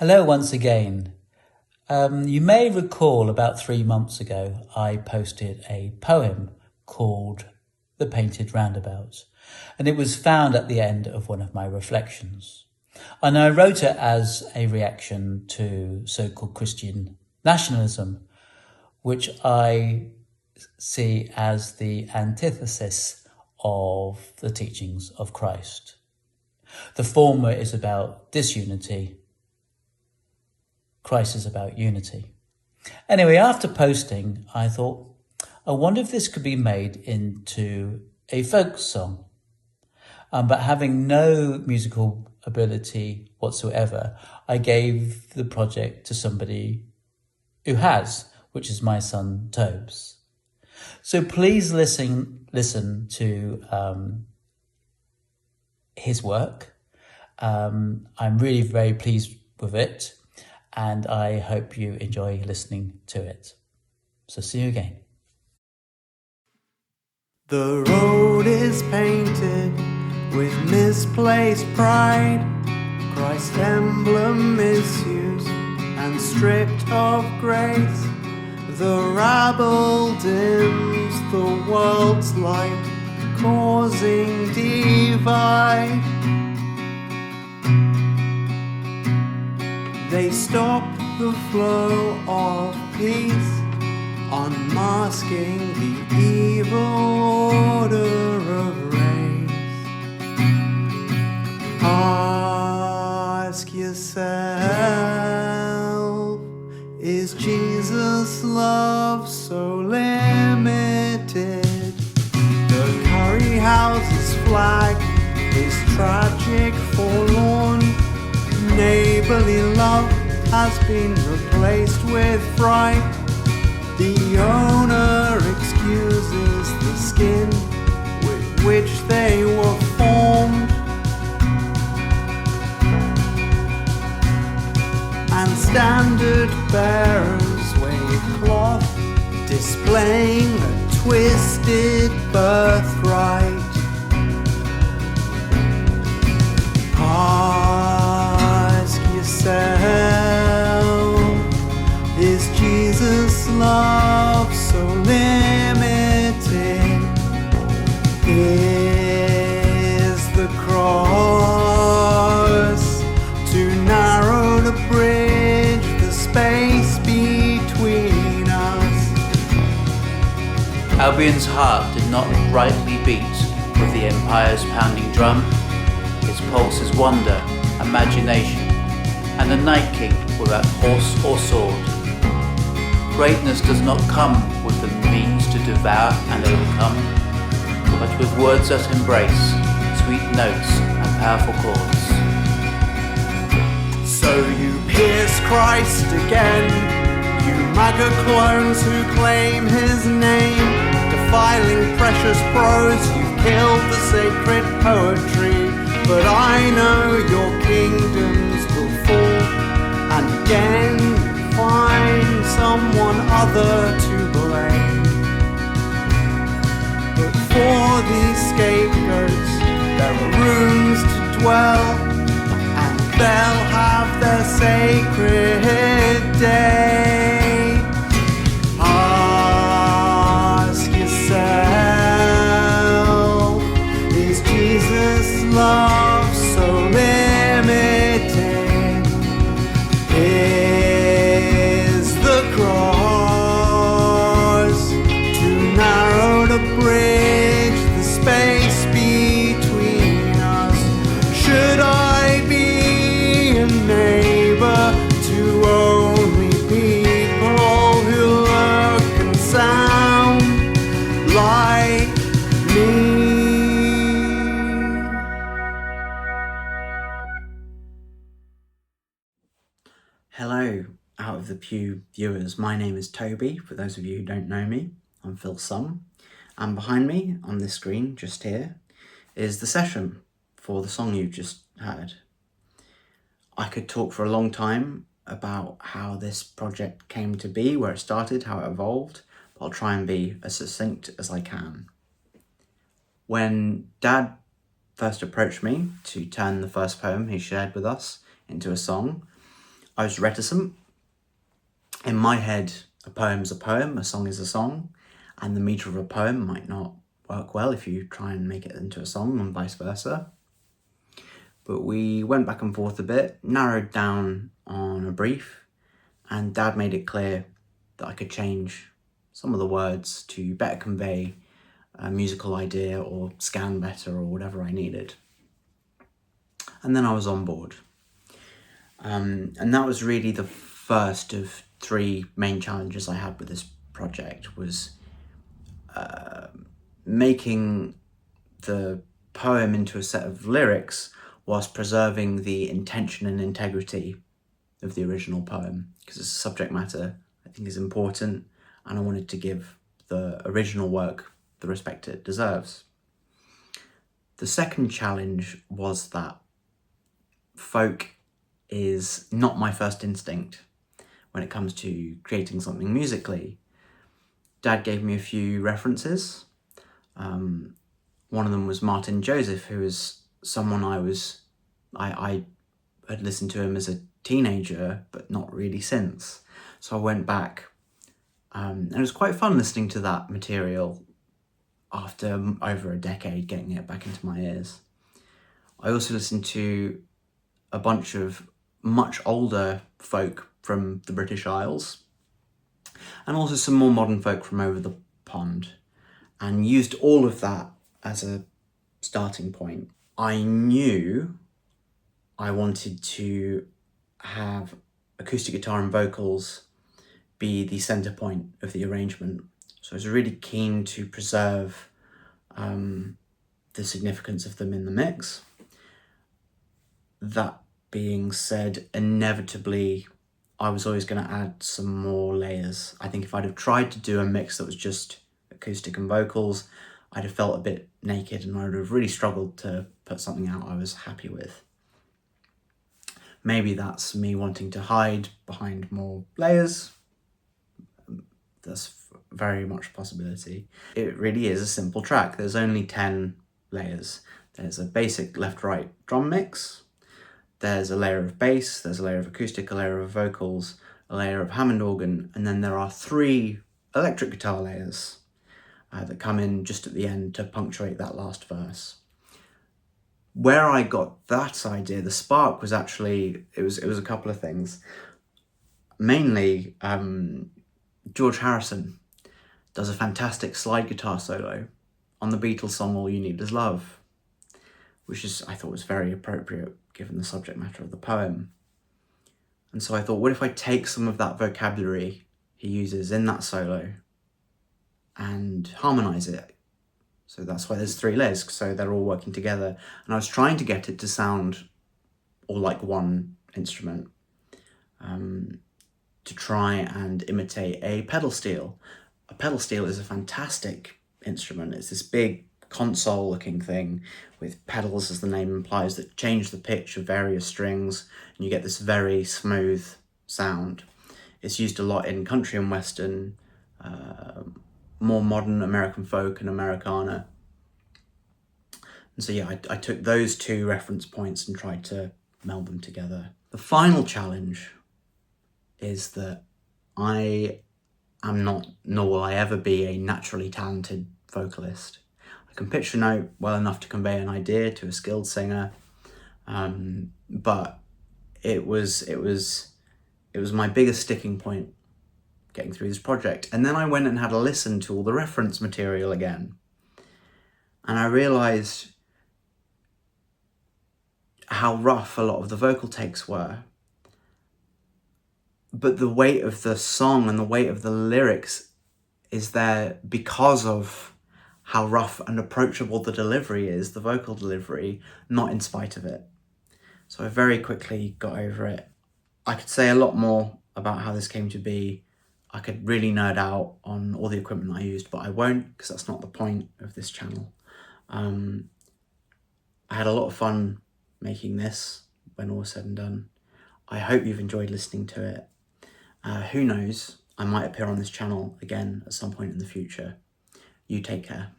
Hello once again. You may recall about 3 months ago I posted a poem called The Painted Roundabout, and it was found at the end of one of my reflections. And I wrote it as a reaction to so-called Christian nationalism, which I see as the antithesis of the teachings of Christ. The former is about disunity. Christ is about unity. Anyway, after posting, I thought, I wonder if this could be made into a folk song. But having no musical ability whatsoever, I gave the project to somebody who has, which is my son Tobes. So please listen to his work. I'm really very pleased with it, and I hope you enjoy listening to it. So see you again. The road is painted with misplaced pride. Christ's emblem misused and stripped of grace. The rabble dims the world's light, causing divide. They stop the flow of peace, unmasking the evil order of race. Ask yourself, is Jesus' love so limited? The curry house's flag is tragic, forlorn. Neighborly love has been replaced with fright. The owner excuses the skin with which they were formed, and standard bearers wave cloth, displaying a twisted birthright. Ask yourself, is Jesus' love so limited? Is the cross too narrow to bridge the space between us? Albion's heart did not rightly beat with the empire's pounding drum. Its pulse is wonder, imagination, and a night king without horse or sword. Greatness does not come with the means to devour and overcome, but with words that embrace sweet notes and powerful chords. So you pierce Christ again, you MAGA clones who claim his name, defiling precious prose. You've killed the sacred poetry, but I know your kingdoms will fall, and again find someone other to blame. But for these scapegoats there are rooms to dwell, and they'll have their sacred day. Ask yourself, is Jesus' love so limited? Is the cross too narrow to bridge the space between us? Should I be a neighbor to only people who look and sound like me? Hello, Out of the Pew viewers. My name is Toby. For those of you who don't know me, I'm Phil Sum. And behind me on this screen, just here, is the session for the song you've just heard. I could talk for a long time about how this project came to be, where it started, how it evolved, but I'll try and be as succinct as I can. When Dad first approached me to turn the first poem he shared with us into a song, I was reticent. In my head, a poem's a poem, a song is a song, and the metre of a poem might not work well if you try and make it into a song and vice versa. But we went back and forth a bit, narrowed down on a brief, and Dad made it clear that I could change some of the words to better convey a musical idea or scan better or whatever I needed. And then I was on board. And that was really the first of 3 main challenges I had with this project, was making the poem into a set of lyrics whilst preserving the intention and integrity of the original poem, because the subject matter I think is important, and I wanted to give the original work the respect it deserves. The second challenge was that folk is not my first instinct when it comes to creating something musically. Dad gave me a few references. One of them was Martin Joseph, who is someone I had listened to him as a teenager, but not really since. So I went back, and it was quite fun listening to that material after over a decade, getting it back into my ears. I also listened to a bunch of much older folk from the British Isles, and also some more modern folk from over the pond, and used all of that as a starting point. I knew I wanted to have acoustic guitar and vocals be the centre point of the arrangement. So I was really keen to preserve the significance of them in the mix. That being said, inevitably, I was always going to add some more layers. I think if I'd have tried to do a mix that was just acoustic and vocals, I'd have felt a bit naked, and I would have really struggled to put something out I was happy with. Maybe that's me wanting to hide behind more layers. That's very much a possibility. It really is a simple track. There's only 10 layers. There's a basic left-right drum mix. There's a layer of bass, there's a layer of acoustic, a layer of vocals, a layer of Hammond organ, and then there are 3 electric guitar layers that come in just at the end to punctuate that last verse. Where I got that idea, the spark, was actually, it was a couple of things. Mainly, George Harrison does a fantastic slide guitar solo on the Beatles song All You Need Is Love, which I thought was very appropriate given the subject matter of the poem. And so I thought, what if I take some of that vocabulary he uses in that solo and harmonise it? So that's why there's 3 layers, so they're all working together. And I was trying to get it to sound all like one instrument, to try and imitate a pedal steel. A pedal steel is a fantastic instrument. It's this big console-looking thing with pedals, as the name implies, that change the pitch of various strings, and you get this very smooth sound. It's used a lot in country and western, more modern American folk and Americana. And so yeah, I took those 2 reference points and tried to meld them together. The final challenge is that I am not, nor will I ever be, a naturally talented vocalist. I can pitch a note well enough to convey an idea to a skilled singer, but it was my biggest sticking point getting through this project. And then I went and had a listen to all the reference material again, and I realised how rough a lot of the vocal takes were. But the weight of the song and the weight of the lyrics is there because of how rough and approachable the delivery is, the vocal delivery, not in spite of it. So I very quickly got over it. I could say a lot more about how this came to be. I could really nerd out on all the equipment I used, but I won't, because that's not the point of this channel. I had a lot of fun making this when all was said and done. I hope you've enjoyed listening to it. Who knows, I might appear on this channel again at some point in the future. You take care.